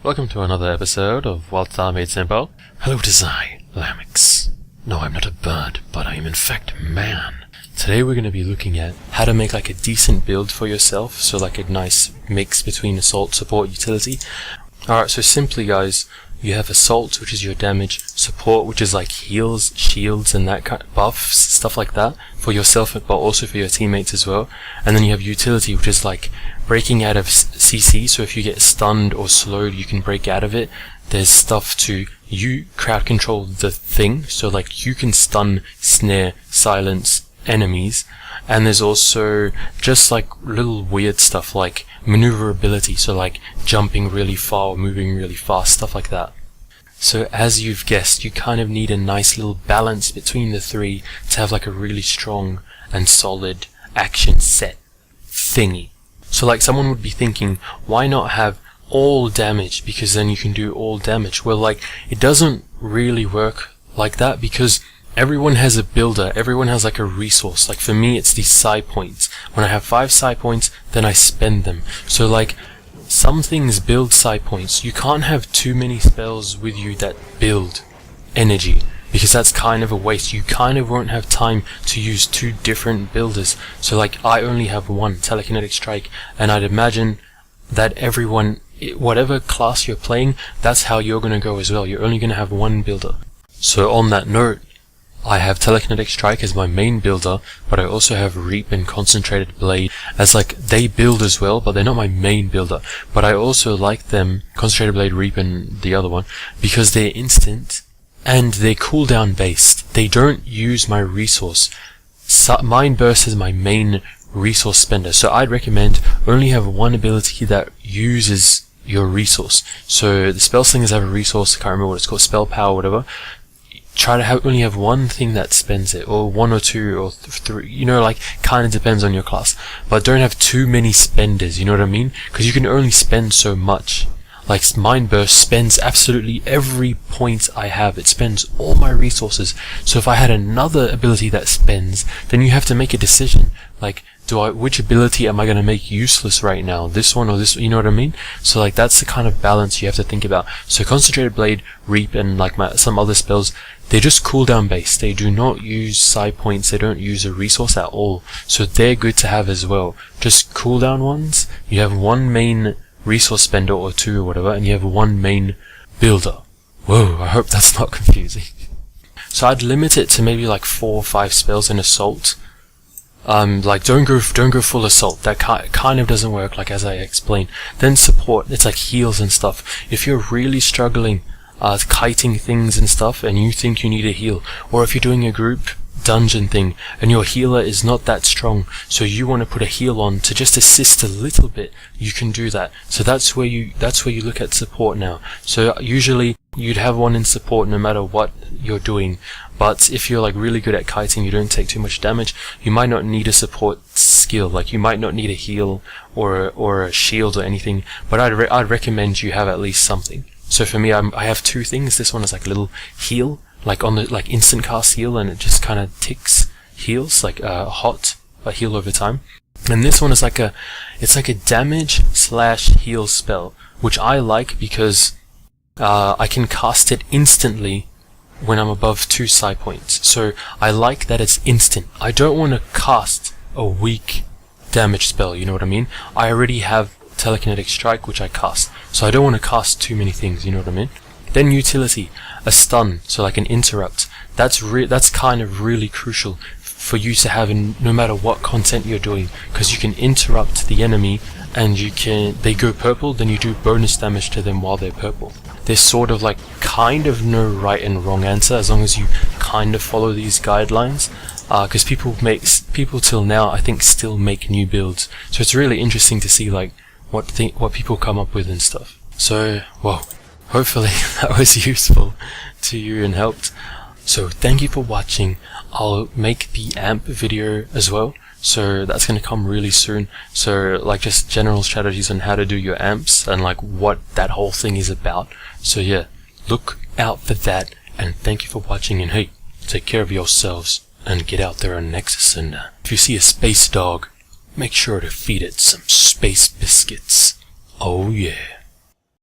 Welcome to another episode of WildStar Made Simple. Hello design, Lamix. No, I'm not a bird, but I am in fact a man. Today we're going to be looking at how to make like a decent build for yourself, so like a nice mix between assault, support, utility. Alright, so simply guys, you have assault, which is your damage, support, which is like heals, shields, and that kind of buffs, stuff like that, for yourself but also for your teammates as well. And then you have utility, which is like breaking out of CC, so if you get stunned or slowed, you can break out of it. There's stuff to crowd control the thing, so like you can stun, snare, silence enemies. And there's also just like little weird stuff like maneuverability, so like jumping really far or moving really fast, stuff like that. So as you've guessed, you kind of need a nice little balance between the three to have like a really strong and solid action set thingy. So like someone would be thinking, why not have all damage, because then you can do all damage? Well, like it doesn't really work like that, because everyone has a builder, everyone has like a resource. Like for me, it's these psi points. When I have 5 psi points, then I spend them. So like some things build psi points. You can't have too many spells with you that build energy, because that's kind of a waste. You kind of won't have time to use 2 different builders. So like I only have one, Telekinetic Strike, and I'd imagine that everyone, whatever class you're playing, that's how you're going to go as well. You're only going to have one builder. So on that note, I have Telekinetic Strike as my main builder, but I also have Reap and Concentrated Blade as like, they build as well, but they're not my main builder. But I also like them, Concentrated Blade, Reap and the other one, because they're instant and they're cooldown based. They don't use my resource. Mind Burst is my main resource spender, so I'd recommend only have one ability that uses your resource. So the Spell Slingers have a resource, I can't remember what it's called, Spell Power, whatever. Try to only have one thing that spends it, or 1 or 2 or 3, you know, like kind of depends on your class. But don't have too many spenders, you know what I mean? Because you can only spend so much. Like Mind Burst spends absolutely every point I have. It spends all my resources. So if I had another ability that spends, then you have to make a decision. Like, which ability am I going to make useless right now? This one or this, you know what I mean? So like that's the kind of balance you have to think about. So Concentrated Blade, Reap, and like some other spells, they're just cooldown based. They do not use psi points. They don't use a resource at all. So they're good to have as well. Just cooldown ones. You have one main resource spender or 2 or whatever, and you have one main builder. Whoa, I hope that's not confusing. So I'd limit it to maybe like 4 or 5 spells in assault. Like don't go full assault. That kind of doesn't work, like as I explained. Then support, it's like heals and stuff. If you're really struggling kiting things and stuff and you think you need a heal, or if you're doing a group dungeon thing and your healer is not that strong, so you want to put a heal on to just assist a little bit, you can do that. So that's where you look at support now. So usually you'd have one in support no matter what you're doing, but if you're like really good at kiting, you don't take too much damage, you might not need a support skill. Like you might not need a heal or a shield or anything, but I'd recommend you have at least something. So for me, I have 2 things. This one is like a little heal, like on the like instant cast heal, and it just kind of ticks heals, like hot heal over time. And this one is like it's like a damage / heal spell, which I like because I can cast it instantly when I'm above 2 psi points. So I like that it's instant. I don't want to cast a weak damage spell, you know what I mean? I already have Telekinetic Strike, which I cast, so I don't want to cast too many things, you know what I mean? Then utility, a stun, so like an interrupt. That's kind of really crucial for you to have in no matter what content you're doing, because you can interrupt the enemy and they go purple, then you do bonus damage to them while they're purple. There's sort of like kind of no right and wrong answer as long as you kind of follow these guidelines, because people till now I think still make new builds, so it's really interesting to see like what people come up with and stuff. So well, hopefully that was useful to you and helped. So thank you for watching. I'll make the amp video as well, so that's going to come really soon. So like just general strategies on how to do your amps and like what that whole thing is about. So yeah, look out for that, and thank you for watching, and hey, take care of yourselves and get out there on Nexus, and if you see a space dog, make sure to feed it some space biscuits. Oh yeah.